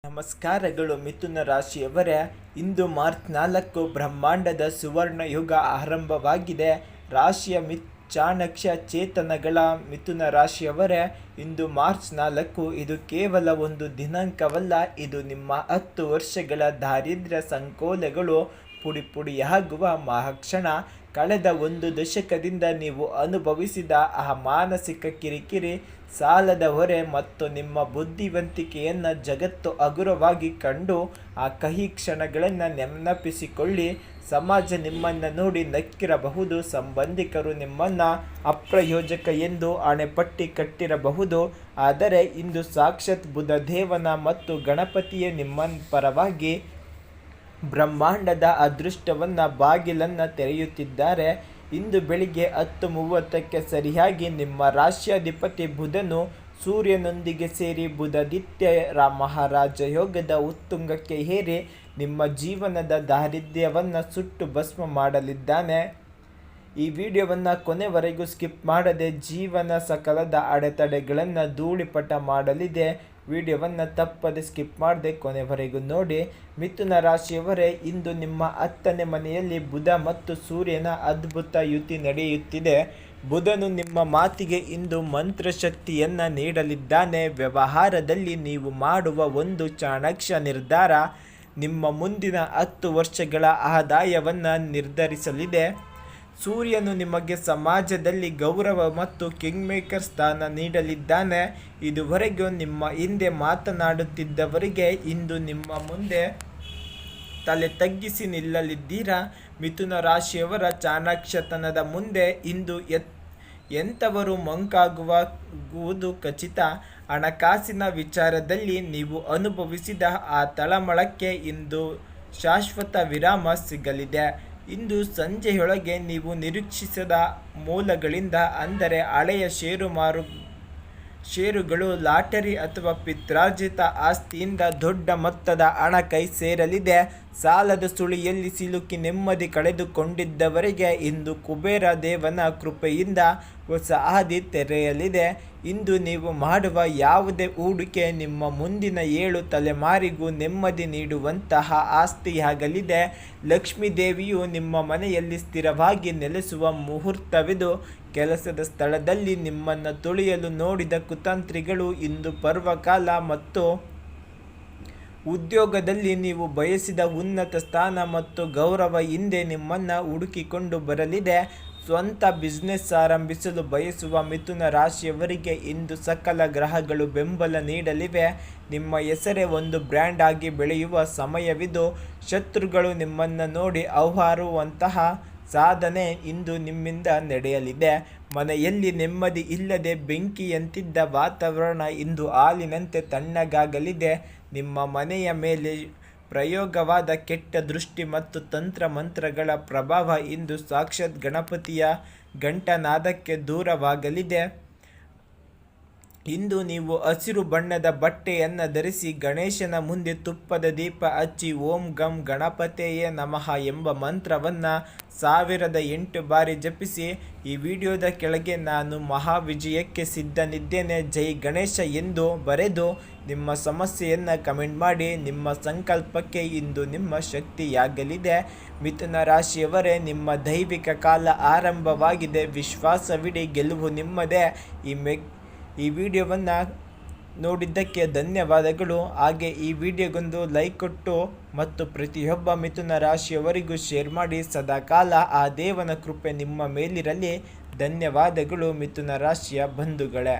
ನಮಸ್ಕಾರಗಳು ಮಿಥುನ ರಾಶಿಯವರೇ. ಇಂದು ಮಾರ್ಚ್ 4 ಬ್ರಹ್ಮಾಂಡದ ಸುವರ್ಣ ಯುಗ ಆರಂಭವಾಗಿದೆ. ರಾಶಿಯ ಚಾಣಕ್ಯ ಚೇತನಗಳ ಮಿಥುನ ರಾಶಿಯವರೇ, ಇಂದು ಮಾರ್ಚ್ 4 ಇದು ಕೇವಲ ಒಂದು ದಿನಾಂಕವಲ್ಲ. ಇದು ನಿಮ್ಮ 10 ವರ್ಷಗಳ ದಾರಿದ್ರ್ಯ ಸಂಕೋಲೆಗಳು ಪುಡಿಯಾಗುವ ಮಹಾಕ್ಷಣ. ಕಳೆದ ಒಂದು ದಶಕದಿಂದ ನೀವು ಅನುಭವಿಸಿದ ಆ ಮಾನಸಿಕ ಕಿರಿಕಿರಿ, ಸಾಲದ ಹೊರೆ ಮತ್ತು ನಿಮ್ಮ ಬುದ್ಧಿವಂತಿಕೆಯನ್ನು ಜಗತ್ತು ಹಗುರವಾಗಿ ಕಂಡು ಆ ಕಹಿ ಕ್ಷಣಗಳನ್ನು ನೆನಪಿಸಿಕೊಳ್ಳಿ. ಸಮಾಜ ನಿಮ್ಮನ್ನು ನೋಡಿ ನಕ್ಕಿರಬಹುದು, ಸಂಬಂಧಿಕರು ನಿಮ್ಮನ್ನು ಅಪ್ರಯೋಜಕ ಎಂದು ಹಣೆಪಟ್ಟಿ ಕಟ್ಟಿರಬಹುದು. ಆದರೆ ಇಂದು ಸಾಕ್ಷಾತ್ ಬುಧ ದೇವನ ಮತ್ತು ಗಣಪತಿಯೇ ನಿಮ್ಮ ಪರವಾಗಿ ಬ್ರಹ್ಮಾಂಡದ ಅದೃಷ್ಟವನ್ನು ಬಾಗಿಲನ್ನು ತೆರೆಯುತ್ತಿದ್ದಾರೆ. ಇಂದು ಬೆಳಿಗ್ಗೆ 10:30 ಸರಿಯಾಗಿ ನಿಮ್ಮ ರಾಶ್ಯಾಧಿಪತಿ ಬುಧನು ಸೂರ್ಯನೊಂದಿಗೆ ಸೇರಿ ಬುಧಾದಿತ್ಯ ಮಹಾರಾಜ ಯೋಗದ ಉತ್ತುಂಗಕ್ಕೆ ಏರಿ ನಿಮ್ಮ ಜೀವನದ ದಾರಿದ್ರ್ಯವನ್ನು ಸುಟ್ಟು ಭಸ್ಮ ಮಾಡಲಿದ್ದಾನೆ. ಈ ವಿಡಿಯೋವನ್ನು ಕೊನೆವರೆಗೂ ಸ್ಕಿಪ್ ಮಾಡದೆ ಜೀವನ ಸಕಲದ ಅಡೆತಡೆಗಳನ್ನು ಧೂಳಿಪಟ ಮಾಡಲಿದೆ. ವಿಡಿಯೋವನ್ನು ತಪ್ಪದೆ ಸ್ಕಿಪ್ ಮಾಡದೆ ಕೊನೆವರೆಗೂ ನೋಡಿ. ಮಿಥುನ ರಾಶಿಯವರೇ, ಇಂದು ನಿಮ್ಮ 10ನೇ ಮನೆಯಲ್ಲಿ ಬುಧ ಮತ್ತು ಸೂರ್ಯನ ಅದ್ಭುತ ಯುತಿ ನಡೆಯುತ್ತಿದೆ. ಬುಧನು ನಿಮ್ಮ ಮಾತಿಗೆ ಇಂದು ಮಂತ್ರಶಕ್ತಿಯನ್ನು ನೀಡಲಿದ್ದಾನೆ. ವ್ಯವಹಾರದಲ್ಲಿ ನೀವು ಮಾಡುವ ಒಂದು ಚಾಣಕ್ಯ ನಿರ್ಧಾರ ನಿಮ್ಮ ಮುಂದಿನ 10 ವರ್ಷಗಳ ಆದಾಯವನ್ನು ನಿರ್ಧರಿಸಲಿದೆ. ಸೂರ್ಯನು ನಿಮಗೆ ಸಮಾಜದಲ್ಲಿ ಗೌರವ ಮತ್ತು ಕಿಂಗ್ ಮೇಕರ್ ಸ್ಥಾನ ನೀಡಲಿದ್ದಾನೆ. ಇದುವರೆಗೂ ನಿಮ್ಮ ಹಿಂದೆ ಮಾತನಾಡುತ್ತಿದ್ದವರಿಗೆ ಇಂದು ನಿಮ್ಮ ಮುಂದೆ ತಲೆ ತಗ್ಗಿಸಿ ನಿಲ್ಲಲಿದ್ದೀರಾ. ಮಿಥುನ ರಾಶಿಯವರ ಚಾಣಾಕ್ಷತನದ ಮುಂದೆ ಇಂದು ಎಂಥವರು ಮಂಕಾಗುವುದು ಖಚಿತ. ಹಣಕಾಸಿನ ವಿಚಾರದಲ್ಲಿ ನೀವು ಅನುಭವಿಸಿದ ಆ ತಳಮಳಕ್ಕೆ ಇಂದು ಶಾಶ್ವತ ವಿರಾಮ ಸಿಗಲಿದೆ. ಇಂದು ಸಂಜೆಯೊಳಗೆ ನೀವು ನಿರೀಕ್ಷಿಸದ ಮೂಲಗಳಿಂದ, ಅಂದರೆ ಹಳೆಯ ಷೇರುಗಳು, ಲಾಟರಿ ಅಥವಾ ಪಿತ್ರಾರ್ಜಿತ ಆಸ್ತಿಯಿಂದ ದೊಡ್ಡ ಮೊತ್ತದ ಹಣ ಕೈ ಸೇರಲಿದೆ. ಸಾಲದ ಸುಳಿಯಲ್ಲಿ ಸಿಲುಕಿ ನೆಮ್ಮದಿ ಕಳೆದುಕೊಂಡಿದ್ದವರಿಗೆ ಇಂದು ಕುಬೇರ ದೇವನ ಕೃಪೆಯಿಂದ ಹೊಸ ಹಾದಿ ತೆರೆಯಲಿದೆ. ಇಂದು ನೀವು ಮಾಡುವ ಯಾವುದೇ ಹೂಡಿಕೆ ನಿಮ್ಮ ಮುಂದಿನ 7 ತಲೆಮಾರಿಗೂ ನೆಮ್ಮದಿ ನೀಡುವಂತಹ ಆಸ್ತಿಯಾಗಲಿದೆ. ಲಕ್ಷ್ಮೀ ದೇವಿಯು ನಿಮ್ಮ ಮನೆಯಲ್ಲಿ ಸ್ಥಿರವಾಗಿ ನೆಲೆಸುವ ಮುಹೂರ್ತವಿದು. ಕೆಲಸದ ಸ್ಥಳದಲ್ಲಿ ನಿಮ್ಮನ್ನು ತುಳಿಯಲು ನೋಡಿದ ಕುತಂತ್ರಿಗಳು ಇಂದು ಪರ್ವಕಾಲ ಮತ್ತು ಉದ್ಯೋಗದಲ್ಲಿ ನೀವು ಬಯಸಿದ ಉನ್ನತ ಸ್ಥಾನ ಮತ್ತು ಗೌರವ ಹಿಂದೆ ನಿಮ್ಮನ್ನು ಹುಡುಕಿಕೊಂಡು ಬರಲಿದೆ. ಸ್ವಂತ ಬಿಸ್ನೆಸ್ ಆರಂಭಿಸಲು ಬಯಸುವ ಮಿಥುನ ರಾಶಿಯವರಿಗೆ ಇಂದು ಸಕಲ ಗ್ರಹಗಳು ಬೆಂಬಲ ನೀಡಲಿವೆ. ನಿಮ್ಮ ಹೆಸರೇ ಒಂದು ಬ್ರ್ಯಾಂಡ್ ಆಗಿ ಬೆಳೆಯುವ ಸಮಯವಿದು. ಶತ್ರುಗಳು ನಿಮ್ಮನ್ನು ನೋಡಿ ಹೌಹಾರುವಂತಹ ಸಾಧನೆ ಇಂದು ನಿಮ್ಮಿಂದ ನಡೆಯಲಿದೆ. ಮನೆಯಲ್ಲಿ ನೆಮ್ಮದಿ ಇಲ್ಲದೆ ಬೆಂಕಿಯಂತಿದ್ದ ವಾತಾವರಣ ಇಂದು ಹಾಲಿನಂತೆ ತಣ್ಣಗಾಗಲಿದೆ. ನಿಮ್ಮ ಮನೆಯ ಮೇಲೆ ಪ್ರಯೋಗವಾದ ಕೆಟ್ಟ ದೃಷ್ಟಿ ಮತ್ತು ತಂತ್ರಮಂತ್ರಗಳ ಪ್ರಭಾವ ಇಂದು ಸಾಕ್ಷಾತ್ ಗಣಪತಿಯ ಘಂಟನಾದಕ್ಕೆ ದೂರವಾಗಲಿದೆ. ಇಂದು ನೀವು ಹಸಿರು ಬಣ್ಣದ ಬಟ್ಟೆಯನ್ನು ಧರಿಸಿ ಗಣೇಶನ ಮುಂದೆ ತುಪ್ಪದ ದೀಪ ಹಚ್ಚಿ ಓಂ ಗಂ ಗಣಪತಿಯೇ ನಮಃ ಎಂಬ ಮಂತ್ರವನ್ನು 1008 ಬಾರಿ ಜಪಿಸಿ. ಈ ವಿಡಿಯೋದ ಕೆಳಗೆ ನಾನು ಮಹಾವಿಜಯಕ್ಕೆ ಸಿದ್ಧನಿದ್ದೇನೆ, ಜೈ ಗಣೇಶ ಎಂದು ಬರೆದು ನಿಮ್ಮ ಸಮಸ್ಯೆಯನ್ನು ಕಮೆಂಟ್ ಮಾಡಿ. ನಿಮ್ಮ ಸಂಕಲ್ಪಕ್ಕೆ ಇಂದು ನಿಮ್ಮ ಶಕ್ತಿಯಾಗಲಿದೆ. ಮಿಥುನ ರಾಶಿಯವರೇ, ನಿಮ್ಮ ದೈವಿಕ ಕಾಲ ಆರಂಭವಾಗಿದೆ. ವಿಶ್ವಾಸವಿಡಿ, ಗೆಲುವು ನಿಮ್ಮದೇ. ಈ ವಿಡಿಯೋವನ್ನು ನೋಡಿದ್ದಕ್ಕೆ ಧನ್ಯವಾದಗಳು. ಹಾಗೆ ಈ ವಿಡಿಯೋಗೊಂದು ಲೈಕ್ ಕೊಟ್ಟು ಮತ್ತು ಪ್ರತಿಯೊಬ್ಬ ಮಿಥುನ ರಾಶಿಯವರಿಗೂ ಶೇರ್ ಮಾಡಿ. ಸದಾಕಾಲ ಆ ದೇವನ ಕೃಪೆ ನಿಮ್ಮ ಮೇಲಿರಲಿ. ಧನ್ಯವಾದಗಳು ಮಿಥುನ ರಾಶಿಯ ಬಂಧುಗಳೇ.